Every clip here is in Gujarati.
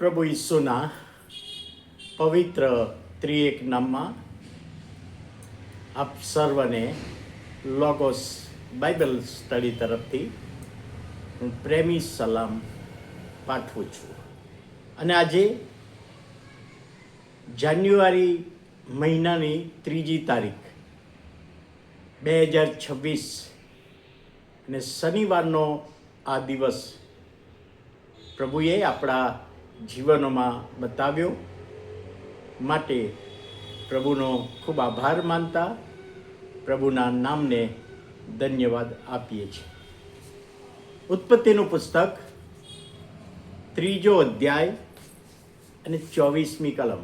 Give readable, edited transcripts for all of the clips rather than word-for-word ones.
પ્રભુ ઈસુના પવિત્ર ત્રિએક નામમાં આપ સર્વને લોગોસ બાઇબલ સ્ટડી તરફથી હું પ્રેમી સલામ પાઠવું છું. અને આજે જાન્યુઆરી મહિનાની 3જી તારીખ 2026 અને શનિવારનો આ દિવસ પ્રભુએ આપણા જીવનોમાં બતાવ્યો માટે પ્રભુનો ખૂબ આભાર માનતા પ્રભુના નામને ધન્યવાદ આપીએ છીએ. ઉત્પત્તિનું પુસ્તક 3જો અધ્યાય અને 24મી કલમ.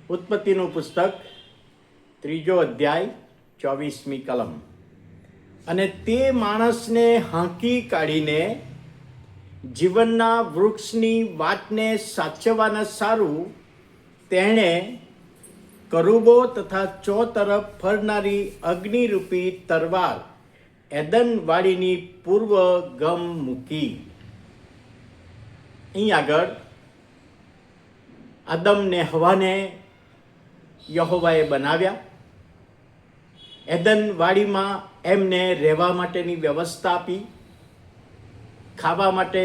ઉત્પત્તિનું પુસ્તક 3જો અધ્યાય 24મી કલમ. અને તે માણસને હાંકી કાઢીને જીવનના વૃક્ષની વાટને સાચવવાના સારું તેણે કરુબો તથા ચોતરફ ફરનારી અગ્નિરૂપી તરવાર એદન વાડીની પૂર્વ ગમ મૂકી. અહીં આગળ આદમ ને હવાને યહોવાએ બનાવ્યા. એદન વાડીમાં એમને રહેવા માટેની વ્યવસ્થા આપી. ખાવા માટે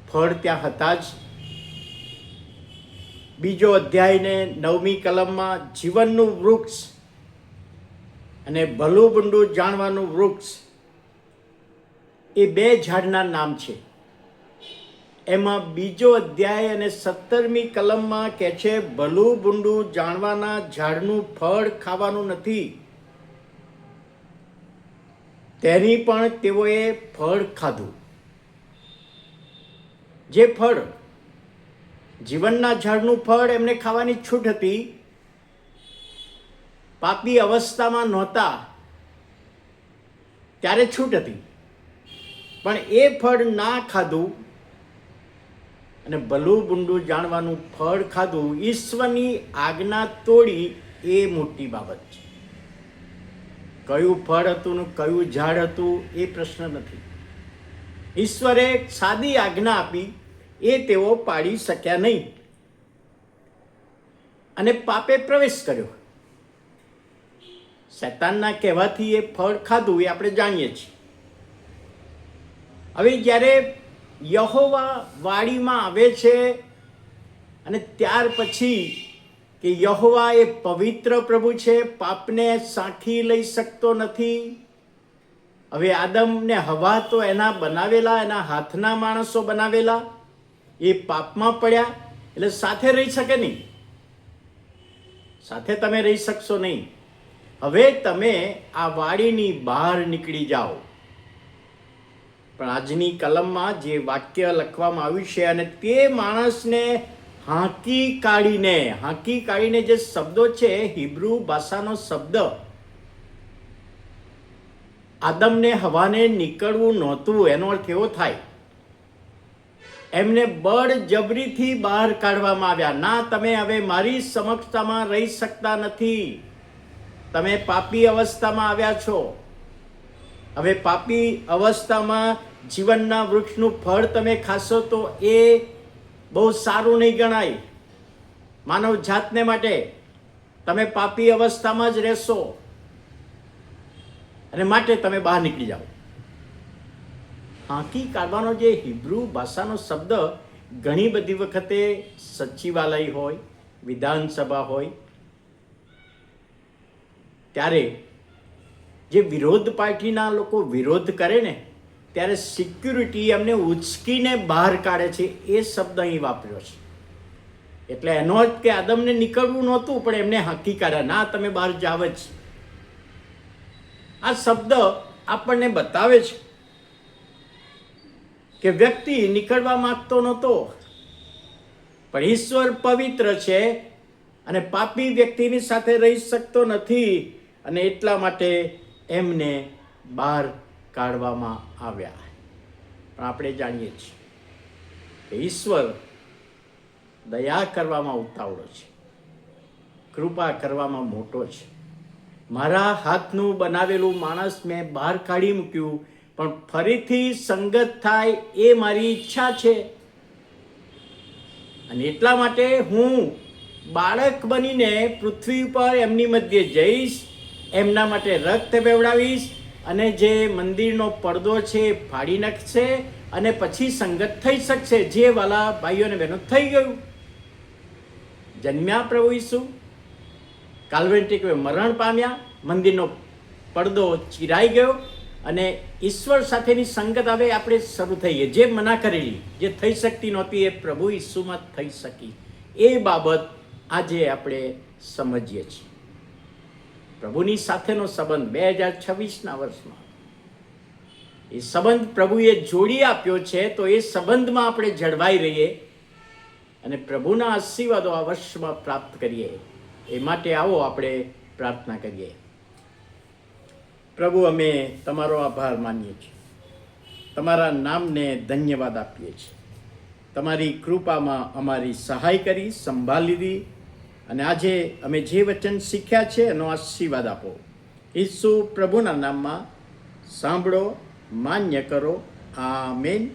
ફળ ત્યાં હતા જ. બીજો અધ્યાયને 9મી કલમમાં જીવનનું વૃક્ષ અને ભલું બુંડું જાણવાનું વૃક્ષ એ બે ઝાડના નામ છે. એમાં બીજો અધ્યાય અને 17મી કલમમાં કહે છે ભલું બુંડું જાણવાના ઝાડનું ફળ ખાવાનું નથી. તેની પણ તેઓએ ફળ ખાધું. જે ફળ જીવનના ઝાડનું ફળ એમને ખાવાની છૂટ હતી. પાપી અવસ્થામાં નહોતા ત્યારે છૂટ હતી, પણ એ ફળ ના ખાધું અને ભલું બુંડું જાણવાનું ફળ ખાધું. ઈશ્વરની આજ્ઞા તોડી એ મોટી બાબત છે. કયું ફળ હતું ને કયું ઝાડ હતું એ પ્રશ્ન નથી. ઈશ્વરે સાદી આજ્ઞા આપી, એ તેઓ પાડી શક્યા નહીં અને પાપે પ્રવેશ કર્યો. શૈતાનના કહેવાથી એ ફળ ખાધું એ આપણે જાણીએ છીએ. હવે જ્યારે યહોવા વાડીમાં આવે છે અને ત્યાર પછી કે યહોવા એ પવિત્ર પ્રભુ છે, પાપને સાંખી લઈ શકતો નથી. હવે આદમ ને હવા તો એના બનાવેલા, એના હાથના માણસો બનાવેલા, એ પાપમાં પડ્યા એટલે સાથે રહી શકે નહીં. સાથે તમે રહી શકશો નહીં. હવે તમે આ વાડીની બહાર નીકળી જાઓ. પણ આજની કલમમાં જે વાક્ય લખવામાં આવ્યું છે, અને તે માણસને હાંકી કાઢીને જે શબ્દો છે, હિબ્રુ ભાષાનો શબ્દ, આદમને હવાને નીકળવું નહોતું. એનો અર્થ એવો થાય એમને બળજબરીથી બહાર કાઢવામાં આવ્યા. ના, તમે હવે મારી સમક્ષતામાં રહી શકતા નથી. તમે પાપી અવસ્થામાં આવ્યા છો. હવે પાપી અવસ્થામાં જીવનના વૃક્ષનું ફળ તમે ખાશો તો એ બહુ સારું નહીં ગણાય માનવ જાતને માટે. તમે પાપી અવસ્થામાં જ રહેશો અને માટે તમે બહાર નીકળી જાઓ. હાંકી કાઢવાનો જે હિબ્રુ ભાષાનો શબ્દ ઘણી બધી વખતે સચિવાલય હોય, વિધાનસભા હોય, ત્યારે જે વિરોધ પાર્ટીના લોકો વિરોધ કરે ને ત્યારે સિક્યુરિટી એમને ઉચકીને બહાર કાઢે છે. એ શબ્દ અહીં વાપર્યો છે. એટલે એનો અર્થ કે આદમને નીકળવું નહોતું, પણ એમને હાંકી કાઢ્યા. ના, તમે બહાર જાવ જ. આ શબ્દ આપણને બતાવે છે કે વ્યક્તિ નીકળવા માંગતો નહોતો, પણ ઈશ્વર પવિત્ર છે અને પાપી વ્યક્તિની સાથે રહી શકતો નથી, અને એટલા માટે એમને બહાર કાઢવામાં આવ્યા. પણ આપણે જાણીએ છીએ કે ઈશ્વર દયા કરવામાં ઉતાવળો છે, કૃપા કરવામાં મોટો છે. મારા હાથનું બનાવેલું માણસ મેં બહાર કાઢી મૂક્યું, પણ ફરીથી સંગત થાય એ મારી ઈચ્છા છે. અને એટલા માટે હું બાળક બનીને પૃથ્વી પર એમની મધ્યે જઈશ, એમના માટે રક્ત વેવડાવીશ અને જે મંદિરનો પડદો છે એ ફાડી નાખશે અને પછી સંગત થઈ શકશે. જે વાલા ભાઈઓ અને બહેનો થઈ ગયું. જન્મ્યા પ્રભુ ઈસુ, કાલ્વેરી મરણ પામ્યા, મંદિરનો પડદો ચિરાઈ ગયો અને ઈશ્વર સાથેની સંગત હવે આપણે શરૂ થઈ ગઈ. જે મના કરેલી, જે થઈ શકતી નહોતી, એ પ્રભુ ઈસુમાં થઈ શકી. એ બાબત આજે આપણે સમજીએ છીએ. પ્રભુની સાથેનો સંબંધ 2026ના વર્ષમાં એ સંબંધ પ્રભુએ જોડી આપ્યો છે, તો એ સંબંધમાં આપણે જળવાઈ રહીએ અને પ્રભુના આશીર્વાદો આ વર્ષમાં પ્રાપ્ત કરીએ. એ માટે આવો આપણે પ્રાર્થના કરીએ. પ્રભુ, અમે તમારો આભાર માનીએ છીએ, તમારા નામને ધન્યવાદ આપીએ છીએ. તમારી કૃપામાં અમારી સહાય કરી, સંભાળી લીધી અને આજે અમે જે વચન શીખ્યા છે એનો આશીર્વાદ આપો. ઈસુ પ્રભુના નામમાં સાંભળો, માન્ય કરો. આમેન.